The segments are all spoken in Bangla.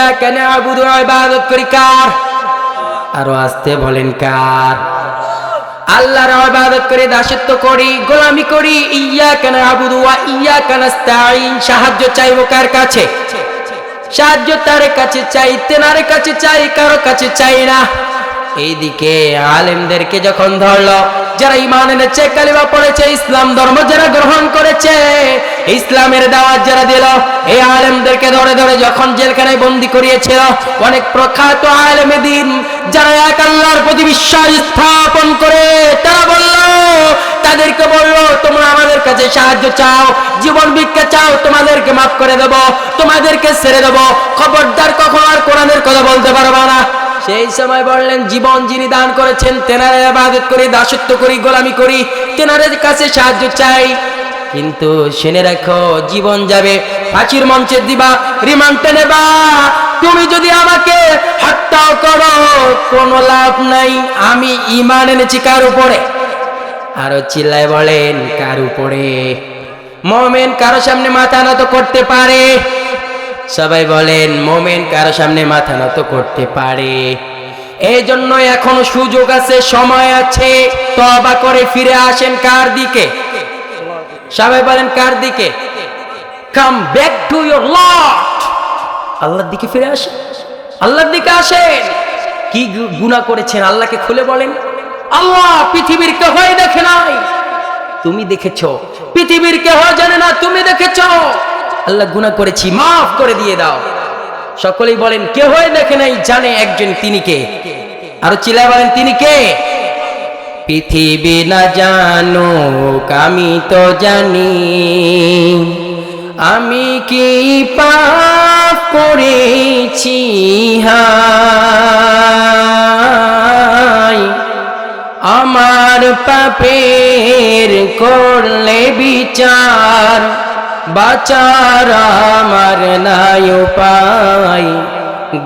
ইয়াকা না'বুদু ইবাদত করি কার? আরো আস্তে বলেন কার? আল্লাহর ইবাদত করি, দাসত্ব করি, গোলামি করি। ইয়াকা না'বুদু ওয়া ইয়াকা নাস্তাঈন, সাহায্য চাইবো কার কাছে? সাহায্য তার কাছে চাই, তেনার কাছে চাই, কারো কাছে চাই না। এইদিকে আলেমদেরকে যখন ধরলো, যারা ঈমান এনেছে, কালিমা পড়েছে, ইসলাম ধর্ম যারা গ্রহণ করেছে, ইসলামের দাওয়াত যারা দিল, এই আলেমদেরকে ধরে ধরে যখন জেলখানায় বন্দী করিয়েছিল, অনেক প্রখ্যাত আলেমে দ্বীন যারা এক আল্লাহর প্রতি বিশ্বাস স্থাপন করে, তারা বলল, তাদেরকে বলল, তোমরা আমাদের কাছে সাহায্য চাও, জীবন ভিক্ষা চাও, তোমাদেরকে মাফ করে দেব, তোমাদেরকে ছেড়ে দেব, খবরদার কখনো আর কোরআনের কথা বলতে পারবা না। সেই সময় বললেন, জীবন যিনি দান করেছেন, তেনার ইবাদত করি, দাসত্ব করি, গোলামি করি, তেনার কাছে সাহায্য চাই। কিন্তু শুনে রাখো, জীবন যাবে, ফাঁসির মঞ্চে দিবা, রিমান্ডে নেবা, তুমি যদি আমাকে হত্যাও করো কোনো লাভ নাই। আমি ঈমান এনেছি কার উপরে? আরো চিল্লায় বলেন কার উপরে? মুমিন কারো সামনে মাথা নত করতে পারে? সবাই বলেন মুমিন কারো সামনে মাথা নত করতে পারে। এই জন্য এখনো সুযোগ আছে, সময় আছে, তওবা করে ফিরে আসেন কার দিকে? সবাই বলেন কার দিকে? Come back to your lord, আল্লাহর দিকে ফিরে আসেন, আল্লাহর দিকে আসেন। কি গুনাহ করেছেন আল্লাহকে খুলে বলেন। আল্লাহ পৃথিবীর কেহই দেখে নাই, তুমি দেখেছো। পৃথিবীর কেহ জানে না, তুমি দেখেছো। আল্লাহ গুনাহ করেছি, মাফ করে দিয়ে দাও। সকলেই বলেন কেহই দেখে নাই, জানে একজন, তিনি কে? আরো চিল্লায় বলেন তিনি কে? পৃথিবী না জানুক আমি তো জানি, আমি কি পাপ করেছি হায়, আমার পাপের করলে বিচার, বাঁচার আমার নাই উপায়।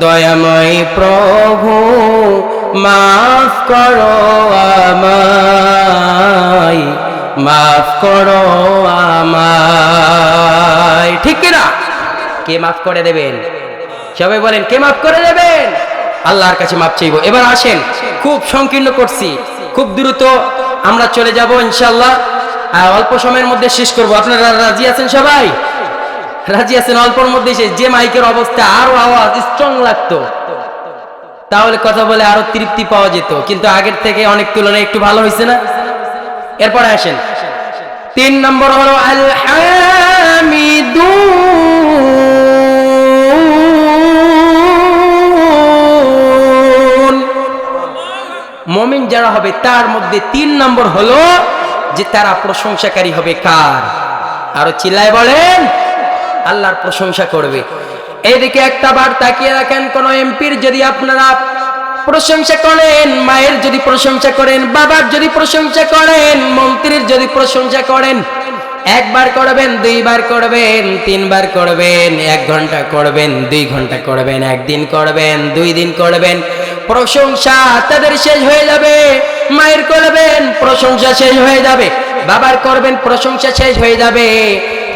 দয়াময় প্রভু মাফ করো আমায়, মাফ করো আমায়। ঠিক না? কে মাফ করে দেবেন? সবাই বলেন কে মাফ করে দেবেন? আল্লাহর কাছে মাফ চাইবো। এবার আসেন, খুব সংকীর্ণ করছি, খুব দ্রুত আমরা চলে যাব ইনশাআল্লাহ। অল্প সময়ের মধ্যে শেষ করব। আপনারা রাজি আছেন? সবাই রাজি আছেন? অল্পের মধ্যে শেষ। যে মাইকের অবস্থা, আরো আওয়াজ স্ট্রং লাগতো, তাহলে কথা বলে আরো তৃপ্তি পাওয়া যেত, কিন্তু আগের থেকে অনেক তুলনায় একটু ভালো হয়েছে না? এরপরে আসেন, 3 নম্বর হলো আল হামিদুন। মুমিন যারা হবে তার মধ্যে 3 নম্বর হলো যে তারা প্রশংসাকারী হবে কার? আরো চিল্লায় বলেন, আল্লাহর প্রশংসা করবে। এইদিকে একটা বার তাকিয়ে রাখেন, কোন এমপির যদি আপনারা প্রশংসা করেন, মায়ের যদি প্রশংসা করেন, বাবার যদি প্রশংসা করেন, মন্ত্রীর যদি প্রশংসা করেন, 1 বার করবেন, 2 বার করবেন, 3 বার করবেন, 1 ঘন্টা করবেন, 2 ঘন্টা করবেন, 1 দিন করবেন, 2 দিন করবেন, প্রশংসা তাদের শেষ হয়ে যাবে। মায়ের করবেন, প্রশংসা শেষ হয়ে যাবে, বাবার করবেন, প্রশংসা শেষ হয়ে যাবে।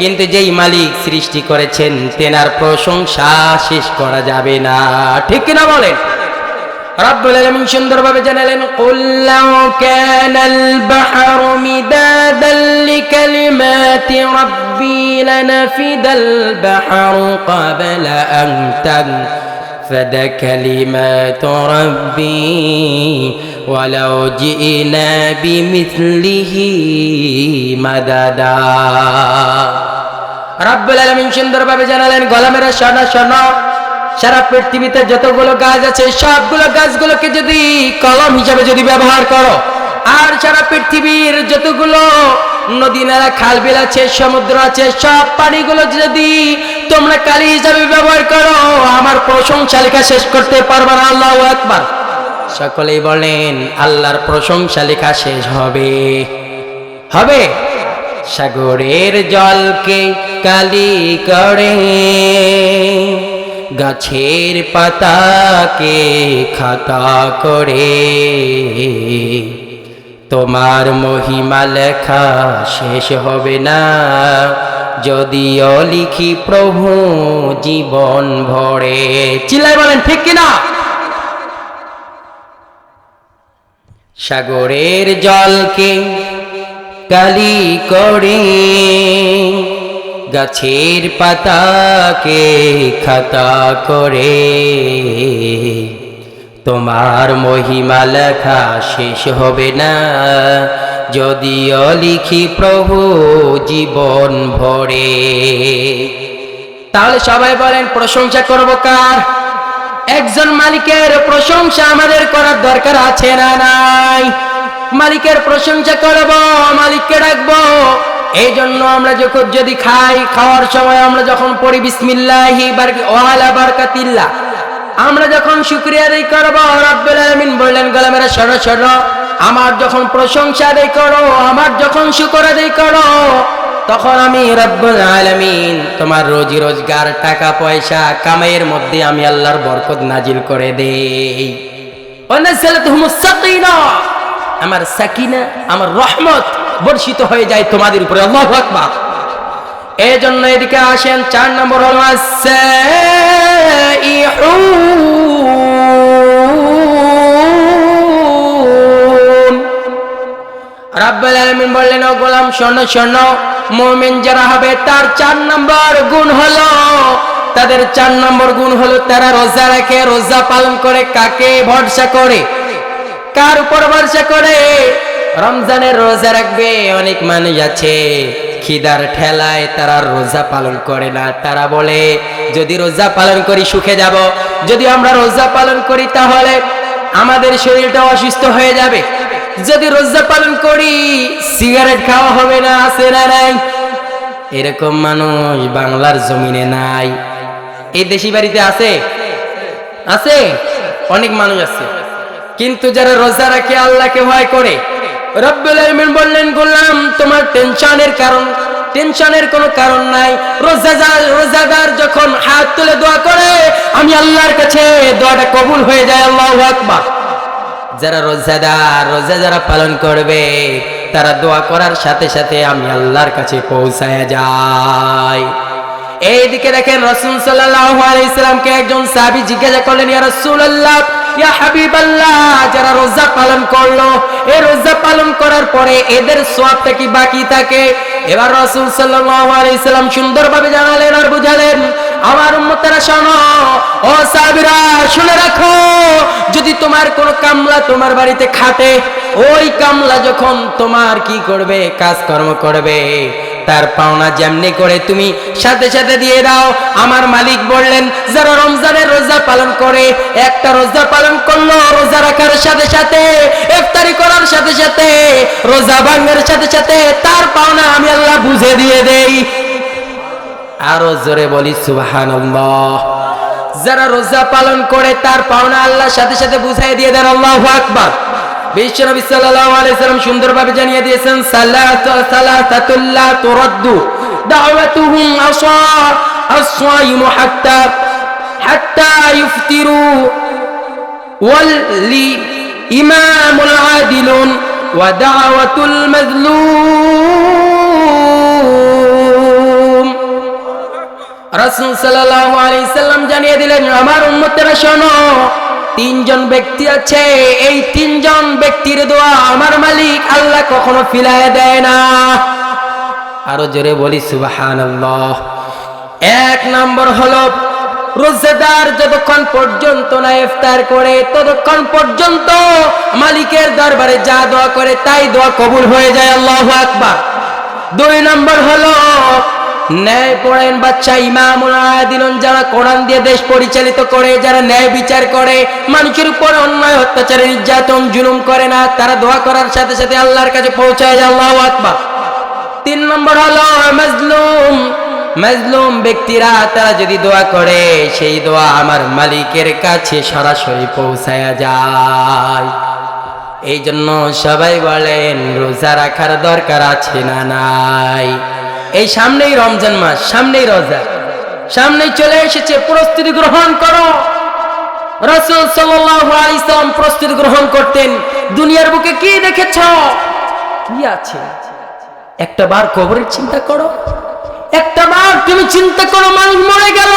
কিন্তু যেই মালিক সৃষ্টি করেছেন, তেনার প্রশংসা শেষ করা যাবে না। ঠিক কিনা বলেন? রব্বুল আলামিন সুন্দরভাবে জানালেন, কুল লাউ কানাল বাহরু মিদাদান লিকালিমাতি রাব্বি লানাফিদাল বাহরু ক্বাবলা আন তানফাদা কালিমাতু রাব্বি ওয়ালাউ জিনা বিমিথলিহি মাদাদা। রব্বুল আলামিন সুন্দরভাবে জানালেন, গোলামেরা শোনো শোনো, সারা পৃথিবীতে যতগুলো গাছ আছে, সবগুলো গাছগুলোকে যদি কলম হিসাবে যদি ব্যবহার করো, আর সারা পৃথিবীর যতগুলো নদী নালা খাল বিল আছে, সমুদ্র আছে, সব পানিগুলো যদি তোমরা কালি হিসাবে ব্যবহার করো, আমার প্রশংসা লেখা শেষ করতে পারবে না। আল্লাহু আকবার। সকলেই বলেন আল্লাহর প্রশংসা লেখা শেষ হবে হবে। সাগরের জলকে কালি করে, গাছের পাতাকে খাতা করে, তোমার মহিমা লেখা শেষ হবে না যদিও লিখি প্রভু জীবন ভরে। চিল্লায় বলেন ঠিক কিনা? সাগরের জলকে কালি করে, গাছের পাতাকে খাতা করে, তোমার মহিমা লেখা শেষ হবে না, যদিও লিখি প্রভু জীবন ভরে। তাহলে সবাই বলেন প্রশংসা করব কার? একজন মালিকের প্রশংসা আমাদের করার দরকার আছে না নাই? মালিকের প্রশংসা করব, মালিককে ডাকবো। এই জন্য আমরা যখন যদি খাই, খাওয়ার সময় আমরা যখন পড়ি বিসমিল্লাহি ওয়ালা বারাকাতিল্লাহ, আমরা যখন শুকরিয়া আদায় করব, রব্বুল আলামিন বললেন গোলামেরা শোনো শোনো, আমার যখন প্রশংসা আদায় করো, আমার যখন শুকর আদায় করো, তখন আমি রব্বুল আলামিন তোমার রোজি রোজগার, টাকা পয়সা কামাইয়ের মধ্যে আমি আল্লাহর বরকত নাজিল করে দেই। ওয়ানাযালাতুহুমুস সাকিনা, আমার সাকিনা, আমার রহমত বর্ষিত হয়ে যায় তোমাদের উপরে। আল্লাহু আকবার। এই জন্য এদিকে আসেন, 4 নম্বর হলো আস-সাইহুন। রাব্বুল আলামিন বললেন ও গোলাম শোনো শোনো, মুমিন যারা হবে তার 4 নম্বর গুণ হলো, তাদের 4 নম্বর গুণ হলো তারা রোজা রাখে। রোজা পালন করে কাকে ভরসা করে? কার উপর ভরসা করে? রমজানের রোজা রাখবে। অনেক মানুষ আছে খিদার ঠেলায় তারা রোজা পালন করে না। তারা বলে যদি রোজা পালন করি সুখে যাব, যদি আমরা রোজা পালন করি তাহলে আমাদের শরীরটা অসুস্থ হয়ে যাবে, যদি রোজা পালন করি সিগারেট খাওয়া হবে না। আছে না নাই? এরকম মানুষ বাংলার জমিনে নাই। এই দেশি বাড়িতে আছে, আছে অনেক মানুষ আছে। কিন্তু যারা রোজা রাখে, আল্লাহকে ভয় করে, রব্বুল আলামিন বললেন গোলাম তোমার টেনশনের কোনো কারণ নাই। রোজাদার যখন হাত তুলে দোয়া করে, আমি আল্লাহর কাছে দোয়াটা কবুল হয়ে যায়। আল্লাহু আকবার। যারা রোজাদার, রোজা যারা পালন করবে, তারা দোয়া করার সাথে সাথে আমি আল্লাহর কাছে পৌঁছায় যায়। এইদিকে দেখেন রাসূল সাল্লাল্লাহু আলাইহি সাল্লামকে একজন সাহাবী জিজ্ঞাসা করলেন, ইয়া রাসূলুল্লাহ, ইয়া হাবিবাল্লাহ, যারা রোজা পালন করলো, এই রোজা পালন করার পরে এদের সওয়াবটা কি বাকি থাকে? এবার রাসূল সাল্লাল্লাহু আলাইহি সাল্লাম সুন্দরভাবে জানালেন আর বুঝালেন, আমার উম্মতেরা শোনো, ও সাহাবীরা শুনে রাখো, যদি তোমার কোন কামলা তোমার বাড়িতে খাটে, ওই কামলা যখন তোমার কি করবে, কাজকর্ম করবে, তার পাওনা যেমনি করে তুমি সাথে সাথে দিয়ে দাও। আমার মালিক বললেন যারা রমজানের রোজা পালন করে, একটা রোজা পালন করলো, রোজা রাখার সাথে সাথে, ইফতারি করার সাথে সাথে, রোজা ভাঙার সাথে সাথে তার পাওনা আমি আল্লাহ বুঝে দিয়ে দেই। আরো জোরে বলি সুবহানাল্লাহ। যারা রোজা পালন করে তার পাওনা আল্লাহ সাথে সাথে বুঝাই দিয়ে দেন। আল্লাহু আকবার। বিশ্বনবী সাল্লাল্লাহু আলাইহি সাল্লাম সুন্দরভাবে জানিয়ে দিয়েছেন, সালাতাতুল লা তুরাদ্দু দাওয়াতুহুম আস-সাইমু হাত্তা ইফতিরু ওয়াল ইমামুল আদিলুন ওয়া দাওয়াতুল মাজলুম। রাসূল সাল্লাল্লাহু আলাইহি সাল্লাম জানিয়ে দিলেন, আমার উম্মতেরা শোনো, 3 জন ব্যক্তি আছে, এই 3 জন ব্যক্তির দোয়া আমার মালিক আল্লাহ কখনো ফিরায় দেয় না। আরো জোরে বলি সুবহানাল্লাহ। 1 নম্বর হলো রোজাদার যতক্ষণ পর্যন্ত না ইফতার করে, ততক্ষণ পর্যন্ত মালিকের দরবারে যা দোয়া করে তাই দোয়া কবুল হয়ে যায়। আল্লাহু আকবার। 2 নম্বর হলো ন্যায়পরায়ণ বাদশা, ইমামুল আদিলুন, যারা কোরআন দিয়ে দেশ পরিচালিত করে, যারা ন্যায় বিচার করে, মানুষের উপর অন্যায় অত্যাচার নির্যাতন জুলুম করে না, তারা দোয়া করার সাথে সাথে আল্লাহর কাছে পৌঁছায় যায়। আল্লাহু আকবার। 3 নম্বর হলো মাজলুম ব্যক্তিরা, তারা যদি দোয়া করে সেই দোয়া আমার মালিকের কাছে সরাসরি পৌঁছায়া যায়। এই জন্য সবাই বলেন রোজা রাখার দরকার আছে না নাই? এই সামনেই রমজান মাস, সামনেই রোজা, সামনেই চলে এসেছে, প্রস্তুতি গ্রহণ করো। রাসূল সাল্লাল্লাহু আলাইহি সাল্লাম প্রস্তুতি গ্রহণ করতেন। দুনিয়ার বুকে কি দেখেছ? কি আছে? একটা বার কবরের চিন্তা করো, একটা বার তুমি চিন্তা করো, মানুষ মরে গেল,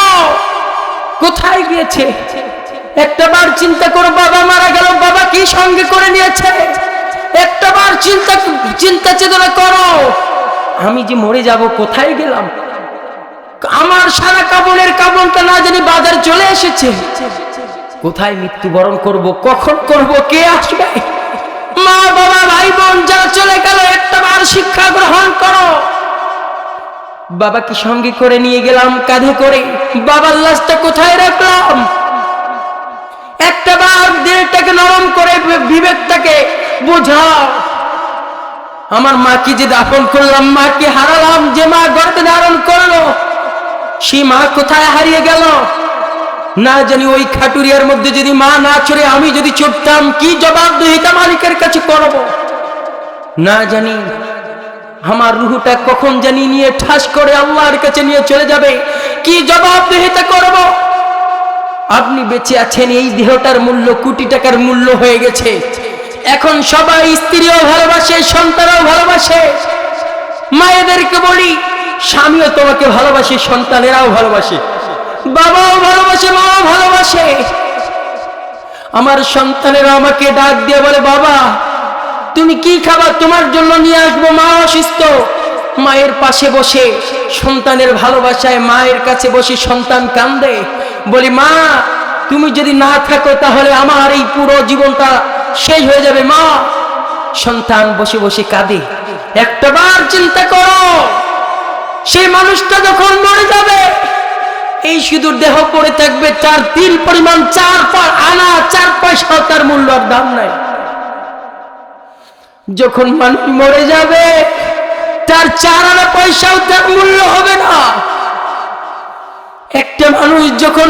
কোথায় গিয়েছে? একটা বার চিন্তা করো, বাবা মারা গেল, বাবা কি সঙ্গে করে নিয়েছে? একটা বার চিন্তা চেতনা করো, আমি যে মরে যাব, কোথায় গেলাম? আমার সারা কাবনটা না জানি বাজার চলে এসেছে। কোথায় মৃত্যুবরণ করব, কখন করব, কে আসবে? মা বাবা ভাই বোন যারা চলে গেল, একটা বার শিক্ষা গ্রহণ করো। বাবাকে সঙ্গে করে নিয়ে গেলাম কাঁধে করে, বাবার লাশটা কোথায় রাখলাম? একটা বার দিলটাকে নরম করে বিবেকটাকে বোঝাও। আমার মাকে যে দাফন করলাম, মাকে হারালাম, যে মা গর্ভে ধারণ করলো, সেই মা কোথায় হারিয়ে গেল? না জানি ওই খাটুরিয়ার মধ্যে যদি মা না চড়ে আমি যদি চড়তাম, কি জবাবদিহিতা মালিকের কাছে করব? না জানি আমার রুহটা কখন জানি নিয়ে ঠাস করে আল্লাহর কাছে নিয়ে চলে যাবে, কি জবাবদিহিতা করব? আপনি বেঁচে আছেন, এই দেহটার মূল্য কোটি টাকার মূল্য হয়ে গেছে। এখন সবাই স্ত্রীও ভালোবাসে, সন্তানও ভালোবাসে। মায়েদেরকে বলি, স্বামীও তোমাকে ভালোবাসে, সন্তানেরাও ভালোবাসে, বাবাও ভালোবাসে, মাও ভালোবাসে। আমার সন্তানেরা আমাকে ডাক দিয়ে বলে, বাবা তুমি কি খাবার, তোমার জন্য নিয়ে আসবো, মা অসুস্থ। মায়ের পাশে বসে সন্তানের ভালোবাসায় মায়ের কাছে বসে সন্তান কান্দে। বলি, মা তুমি যদি না থাকো তাহলে আমার এই পুরো জীবনটা শেষ হয়ে যাবে। মা, সন্তান বসে বসে কাঁদে। একটাবার চিন্তা করো, সেই মানুষটা যখন মরে যাবে, এই শুধু দেহ পড়ে থাকবে, 4 তিল পরিমাণ, 4 আনা 4 পয়সাও তার মূল্য আর দাম নাই। যখন মানুষ মরে যাবে, তার 4 আনা পয়সাও তার মূল্য হবে না। একটা মানুষ যখন